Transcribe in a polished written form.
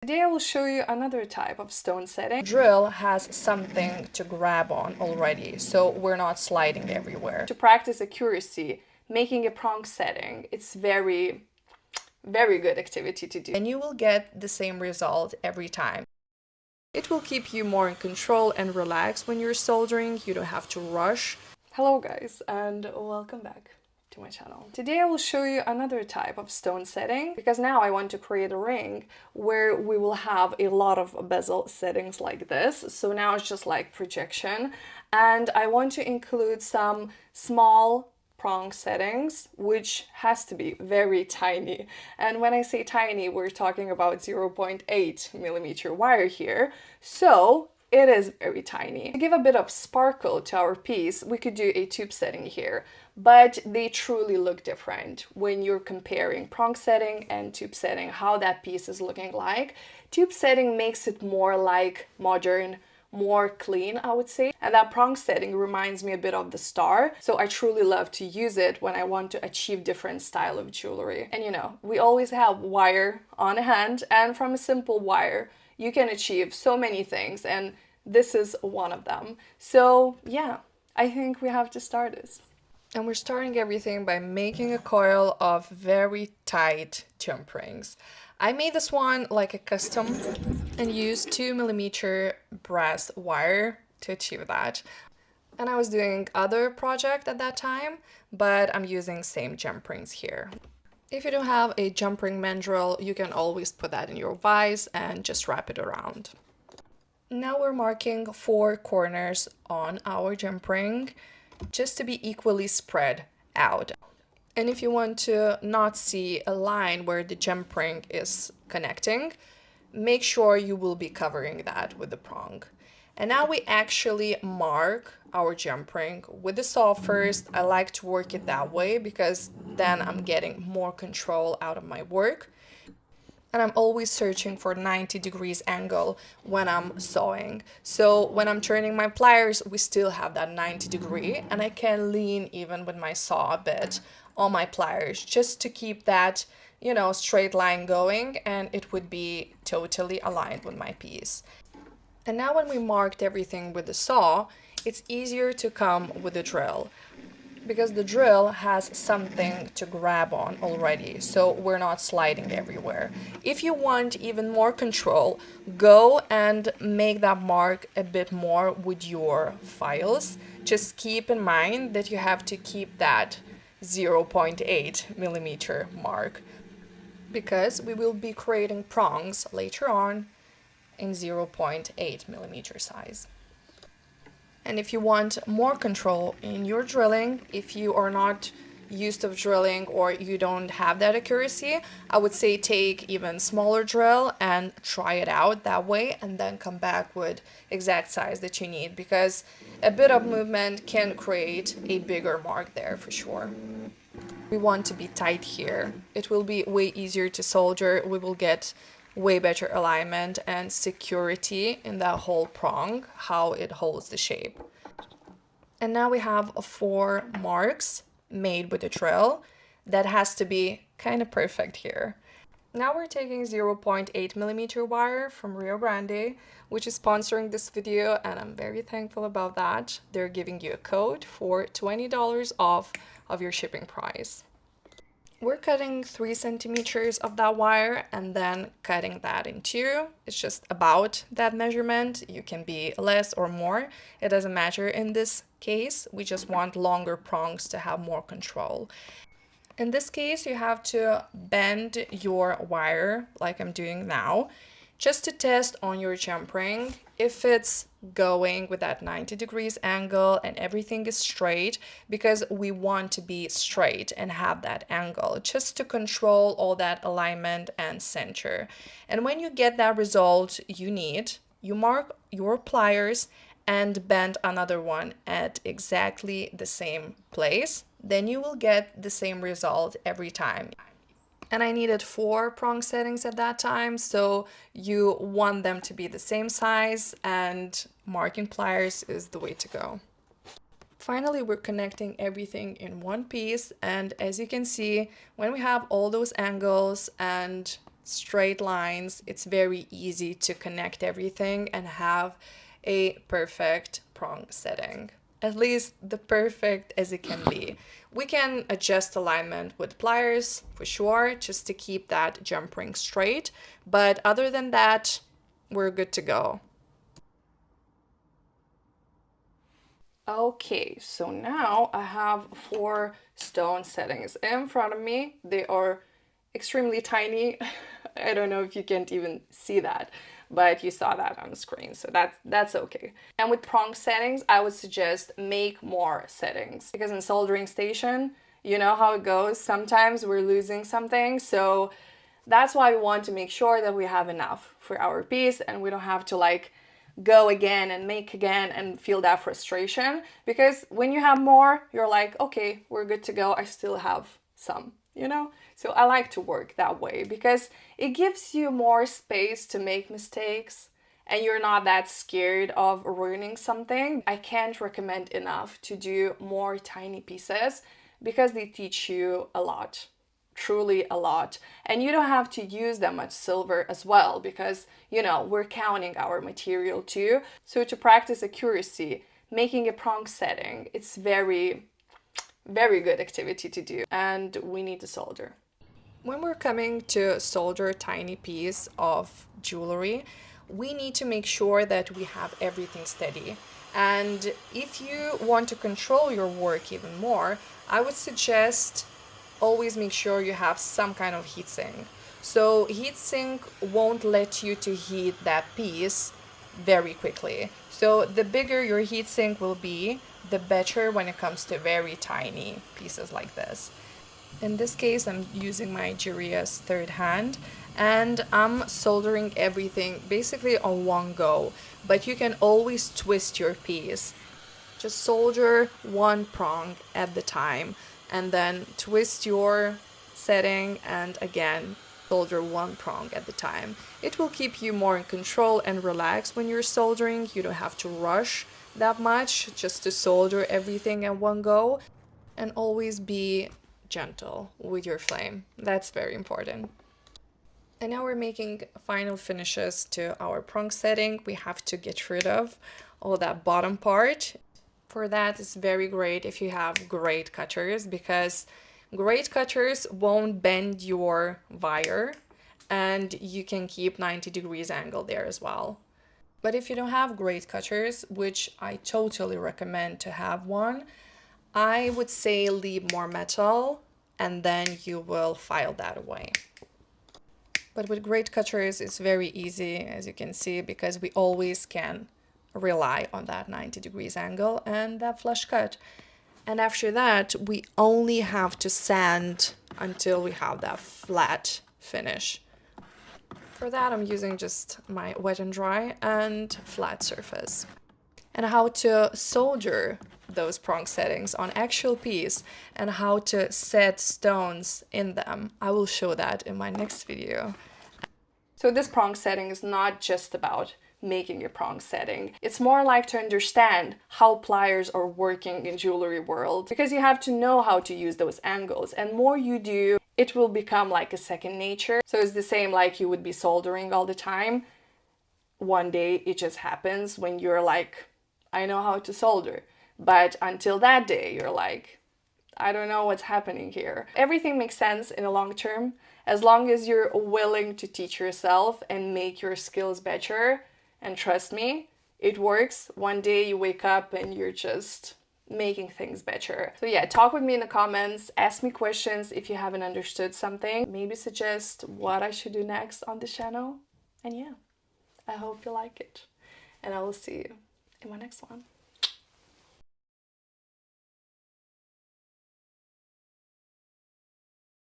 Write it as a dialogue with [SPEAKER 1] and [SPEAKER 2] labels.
[SPEAKER 1] Today I will show you another type of stone setting. Drill has something to grab on already, so we're not sliding everywhere. To practice accuracy, making a prong setting, it's very good activity to do. And you will get the same result every time. It will keep you more in control and relaxed when you're soldering. You don't have to rush. Hello guys, and welcome back to my channel. Today I will show you another type of stone setting, because now I want to create a ring where we will have a lot of bezel settings like this. So now it's just like projection, and I want to include some small prong settings, which has to be very tiny. And when I say tiny, we're talking about 0.8 millimeter wire here. So it is very tiny. To give a bit of sparkle to our piece, we could do a tube setting here, but they truly look different when you're comparing prong setting and tube setting, how that piece is looking like. Tube setting makes it more like modern, more clean, I would say. And that prong setting reminds me a bit of the star. So I truly love to use it when I want to achieve different style of jewelry. And you know, we always have wire on hand, and from a simple wire, you can achieve so many things, and this is one of them. So yeah, I think we have to start this. And we're starting everything by making a coil of very tight jump rings. I made this one like a custom and used 2mm brass wire to achieve that. And I was doing other project at that time, but I'm using same jump rings here. If you don't have a jump ring mandrel, you can always put that in your vise and just wrap it around. Now we're marking 4 corners on our jump ring, just to be equally spread out. And if you want to not see a line where the jump ring is connecting, make sure you will be covering that with the prong. And now we actually mark our jump ring with the saw first. I like to work it that way because then I'm getting more control out of my work. And I'm always searching for 90 degrees angle when I'm sawing. So when I'm turning my pliers, we still have that 90 degree, and I can lean even with my saw a bit on my pliers just to keep that, you know, straight line going, and it would be totally aligned with my piece. And now when we marked everything with the saw, it's easier to come with the drill, because the drill has something to grab on already, so we're not sliding everywhere. If you want even more control, go and make that mark a bit more with your files. Just keep in mind that you have to keep that 0.8 millimeter mark, because we will be creating prongs later on in 0.8 millimeter size. And if you want more control in your drilling, if you are not used to drilling or you don't have that accuracy, I would say take even smaller drill and try it out that way, and then come back with exact size that you need, because a bit of movement can create a bigger mark there for sure. We want to be tight here. It will be way easier to solder. We will get way better alignment and security in that whole prong, how it holds the shape. And now we have 4 marks made with a drill. That has to be kind of perfect here. Now we're taking 0.8 millimeter wire from Rio Grande, which is sponsoring this video, and I'm very thankful about that. They're giving you a code for $20 off of your shipping price. We're cutting 3 centimeters of that wire and then cutting that in 2. It's just about that measurement. You can be less or more. It doesn't matter in this case. We just want longer prongs to have more control. In this case, you have to bend your wire like I'm doing now, just to test on your jump ring if it's going with that 90 degrees angle and everything is straight, because we want to be straight and have that angle just to control all that alignment and center. And when you get that result you mark your pliers and bend another one at exactly the same place. Then you will get the same result every time. And I needed 4 prong settings at that time, so you want them to be the same size, and marking pliers is the way to go. Finally, we're connecting everything in one piece, and as you can see, when we have all those angles and straight lines. It's very easy to connect everything and have a perfect prong setting. At least the perfect as it can be. We can adjust alignment with pliers for sure, just to keep that jump ring straight. But other than that, we're good to go. Okay, so now I have 4 stone settings in front of me. They are extremely tiny. I don't know if you can't even see that, but you saw that on the screen, so that's okay. And with prong settings, I would suggest make more settings, because in soldering station, you know how it goes. Sometimes we're losing something, so that's why we want to make sure that we have enough for our piece and we don't have to like go again and make again and feel that frustration, because when you have more, you're like, okay, we're good to go. I still have some, you know? So I like to work that way because it gives you more space to make mistakes and you're not that scared of ruining something. I can't recommend enough to do more tiny pieces because they teach you a lot, truly a lot. And you don't have to use that much silver as well because, you know, we're counting our material too. So to practice accuracy, making a prong setting, it's very good activity to do, and we need to solder. When we're coming to solder a tiny piece of jewelry, we need to make sure that we have everything steady. And if you want to control your work even more, I would suggest always make sure you have some kind of heatsink. So heatsink won't let you to heat that piece very quickly. So the bigger your heatsink will be, the better when it comes to very tiny pieces like this. In this case, I'm using my Jiria's third hand and I'm soldering everything basically on one go, but you can always twist your piece. Just solder one prong at the time and then twist your setting and again solder one prong at the time. It will keep you more in control and relaxed when you're soldering. You don't have to rush that much just to solder everything at one go, and always be gentle with your flame. That's very important. And now we're making final finishes to our prong setting. We have to get rid of all that bottom part. For that, it's very great if you have great cutters, because great cutters won't bend your wire and you can keep 90 degrees angle there as well. But if you don't have great cutters, which I totally recommend to have one, I would say leave more metal and then you will file that away. But with great cutters, it's very easy, as you can see, because we always can rely on that 90 degrees angle and that flush cut. And after that, we only have to sand until we have that flat finish. For that, I'm using just my wet and dry and flat surface. And how to solder those prong settings on actual piece and how to set stones in them, I will show that in my next video. So this prong setting is not just about making a prong setting. It's more like to understand how pliers are working in jewelry world, because you have to know how to use those angles, and more you do, it will become like a second nature. So it's the same like you would be soldering all the time. One day it just happens when you're like, I know how to solder. But until that day, you're like, I don't know what's happening here. Everything makes sense in the long term, as long as you're willing to teach yourself and make your skills better. And trust me, it works. One day you wake up and you're just making things better. So yeah, talk with me in the comments, ask me questions if you haven't understood something, maybe suggest what I should do next on this channel. And yeah, I hope you like it. And I will see you in my next one.